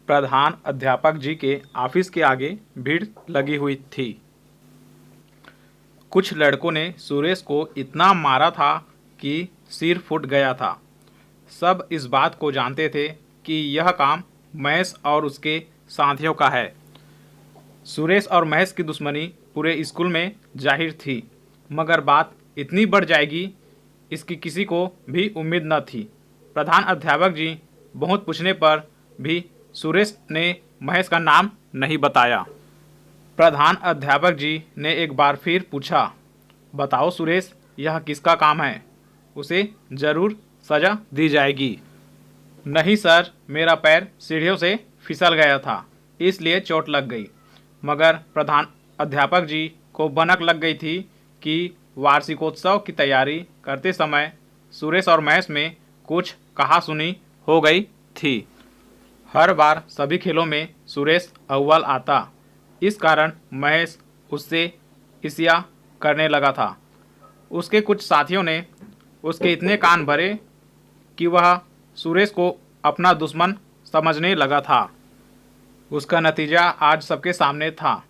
प्रधान अध्यापक जी के ऑफिस के आगे भीड़ लगी हुई थी। कुछ लड़कों ने सुरेश को इतना मारा था कि सिर फूट गया था। सब इस बात को जानते थे कि यह काम महेश और उसके साथियों का है। सुरेश और महेश की दुश्मनी पूरे स्कूल में जाहिर थी, मगर बात इतनी बढ़ जाएगी इसकी किसी को भी उम्मीद न थी। प्रधान अध्यापक जी बहुत पूछने पर भी सुरेश ने महेश का नाम नहीं बताया। प्रधान अध्यापक जी ने एक बार फिर पूछा, बताओ सुरेश, यह किसका काम है? उसे ज़रूर सज़ा दी जाएगी। नहीं सर, मेरा पैर सीढ़ियों से फिसल गया था, इसलिए चोट लग गई। मगर प्रधान अध्यापक जी को भनक लग गई थी कि वार्षिकोत्सव की तैयारी करते समय सुरेश और महेश में कुछ कहासुनी हो गई थी। हर बार सभी खेलों में सुरेश अव्वल आता, इस कारण महेश उससे ईर्ष्या करने लगा था। उसके कुछ साथियों ने उसके इतने कान भरे कि वह सुरेश को अपना दुश्मन समझने लगा था। उसका नतीजा आज सबके सामने था।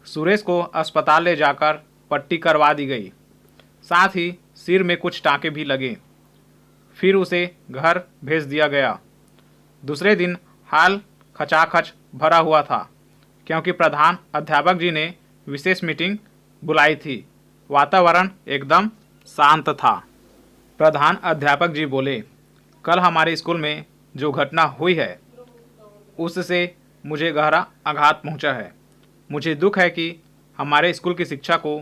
सुरेश को अस्पताल ले जाकर पट्टी करवा दी गई, साथ ही सिर में कुछ टाँके भी लगे। फिर उसे घर भेज दिया गया। दूसरे दिन हाल खचाखच भरा हुआ था, क्योंकि प्रधान अध्यापक जी ने विशेष मीटिंग बुलाई थी। वातावरण एकदम शांत था। प्रधान अध्यापक जी बोले, कल हमारे स्कूल में जो घटना हुई है उससे मुझे गहरा आघात पहुंचा है। मुझे दुख है कि हमारे स्कूल की शिक्षा को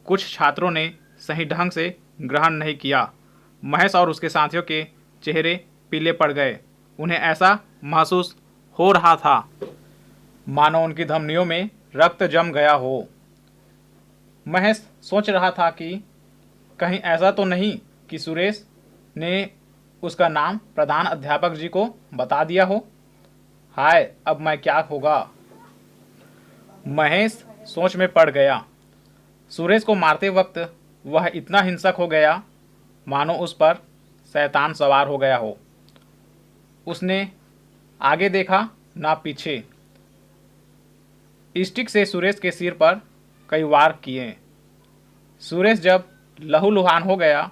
कुछ छात्रों ने सही ढंग से ग्रहण नहीं किया। महेश और उसके साथियों के चेहरे पीले पड़ गए। उन्हें ऐसा महसूस हो रहा था मानो उनकी धमनियों में रक्त जम गया हो। महेश सोच रहा था कि कहीं ऐसा तो नहीं कि सुरेश ने उसका नाम प्रधान अध्यापक जी को बता दिया हो। हाय, अब मैं क्या होगा? महेश सोच में पड़ गया। सुरेश को मारते वक्त वह इतना हिंसक हो गया मानो उस पर शैतान सवार हो गया हो। उसने आगे देखा ना पीछे। स्टिक से सुरेश के सिर पर कई वार किए। सुरेश जब लहूलुहान हो गया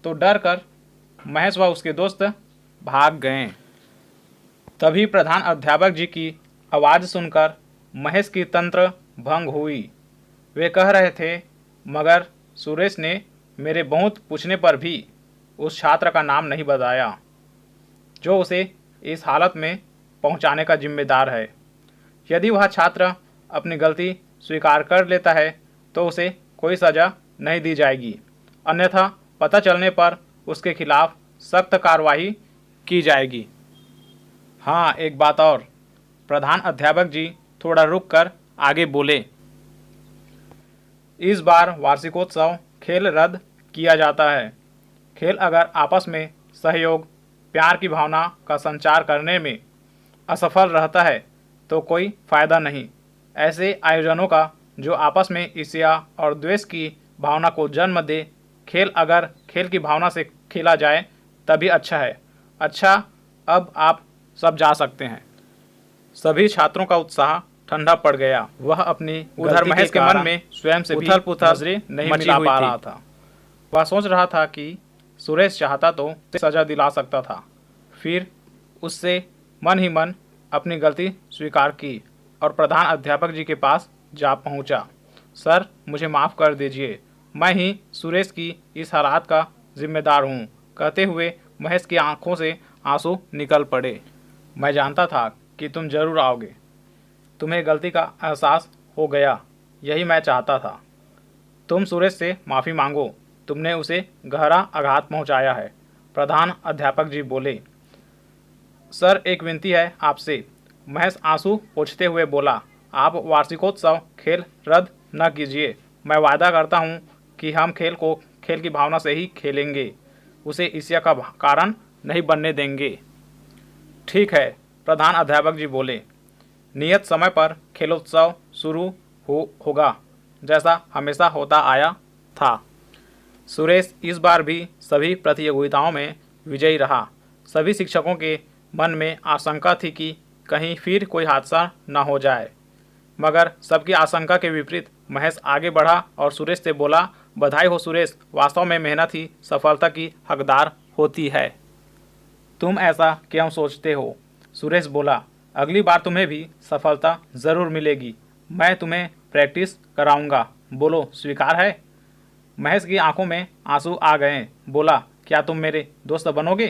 तो डर कर महेश व उसके दोस्त भाग गए। तभी प्रधान अध्यापक जी की आवाज़ सुनकर महेश की तंत्र भंग हुई। वे कह रहे थे, मगर सुरेश ने मेरे बहुत पूछने पर भी उस छात्र का नाम नहीं बताया जो उसे इस हालत में पहुंचाने का जिम्मेदार है। यदि वह छात्र अपनी गलती स्वीकार कर लेता है तो उसे कोई सज़ा नहीं दी जाएगी, अन्यथा पता चलने पर उसके खिलाफ सख्त कार्रवाई की जाएगी। हाँ, एक बात और। प्रधान अध्यापक जी थोड़ा रुक कर आगे बोले, इस बार वार्षिकोत्सव खेल रद्द किया जाता है। खेल अगर आपस में सहयोग, प्यार की भावना का संचार करने में असफल रहता है तो कोई फायदा नहीं। ऐसे आयोजनों का जो आपस में ईर्ष्या और द्वेष की भावना को जन्म दे, खेल अगर खेल की भावना से खेला जाए तभी अच्छा है। अच्छा, अब आप सब जा सकते हैं। सभी छात्रों का उत्साह ठंडा पड़ गया। वह अपनी उधर महेश के मन में स्वयं से भी नजरें नहीं मिला पा रहा था। वह सोच रहा था कि सुरेश चाहता तो सजा दिला सकता था। फिर उससे मन ही मन अपनी गलती स्वीकार की और प्रधान अध्यापक जी के पास जा पहुंचा। सर, मुझे माफ़ कर दीजिए, मैं ही सुरेश की इस हालात का जिम्मेदार हूँ। कहते हुए महेश की आंखों से आंसू निकल पड़े। मैं जानता था कि तुम जरूर आओगे। तुम्हें गलती का एहसास हो गया, यही मैं चाहता था। तुम सुरेश से माफ़ी मांगो, तुमने उसे गहरा आघात पहुंचाया है। प्रधान अध्यापक जी बोले, सर, एक विनती है आपसे। महेश आंसू पोंछते हुए बोला, आप वार्षिकोत्सव खेल रद्द न कीजिए। मैं वादा करता हूँ कि हम खेल को खेल की भावना से ही खेलेंगे, उसे ईर्ष्या का कारण नहीं बनने देंगे। ठीक है, प्रधान अध्यापक जी बोले, नियत समय पर खेलोत्सव शुरू होगा, जैसा हमेशा होता आया था। सुरेश इस बार भी सभी प्रतियोगिताओं में विजयी रहा। सभी शिक्षकों के मन में आशंका थी कि कहीं फिर कोई हादसा न हो जाए। मगर सबकी आशंका के विपरीत महेश आगे बढ़ा और सुरेश से बोला, बधाई हो सुरेश, वास्तव में मेहनत ही सफलता की हकदार होती है। तुम ऐसा क्यों सोचते हो? सुरेश बोला, अगली बार तुम्हें भी सफलता ज़रूर मिलेगी। मैं तुम्हें प्रैक्टिस कराऊंगा। बोलो, स्वीकार है? महेश की आंखों में आंसू आ गए। बोला, क्या तुम मेरे दोस्त बनोगे?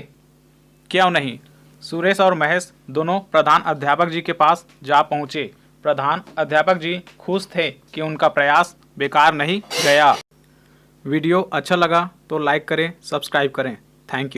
क्यों नहीं? सुरेश और महेश दोनों प्रधान अध्यापक जी के पास जा पहुँचे। प्रधान अध्यापक जी खुश थे कि उनका प्रयास बेकार नहीं गया। वीडियो अच्छा लगा तो लाइक करें, सब्सक्राइब करें। Thank you.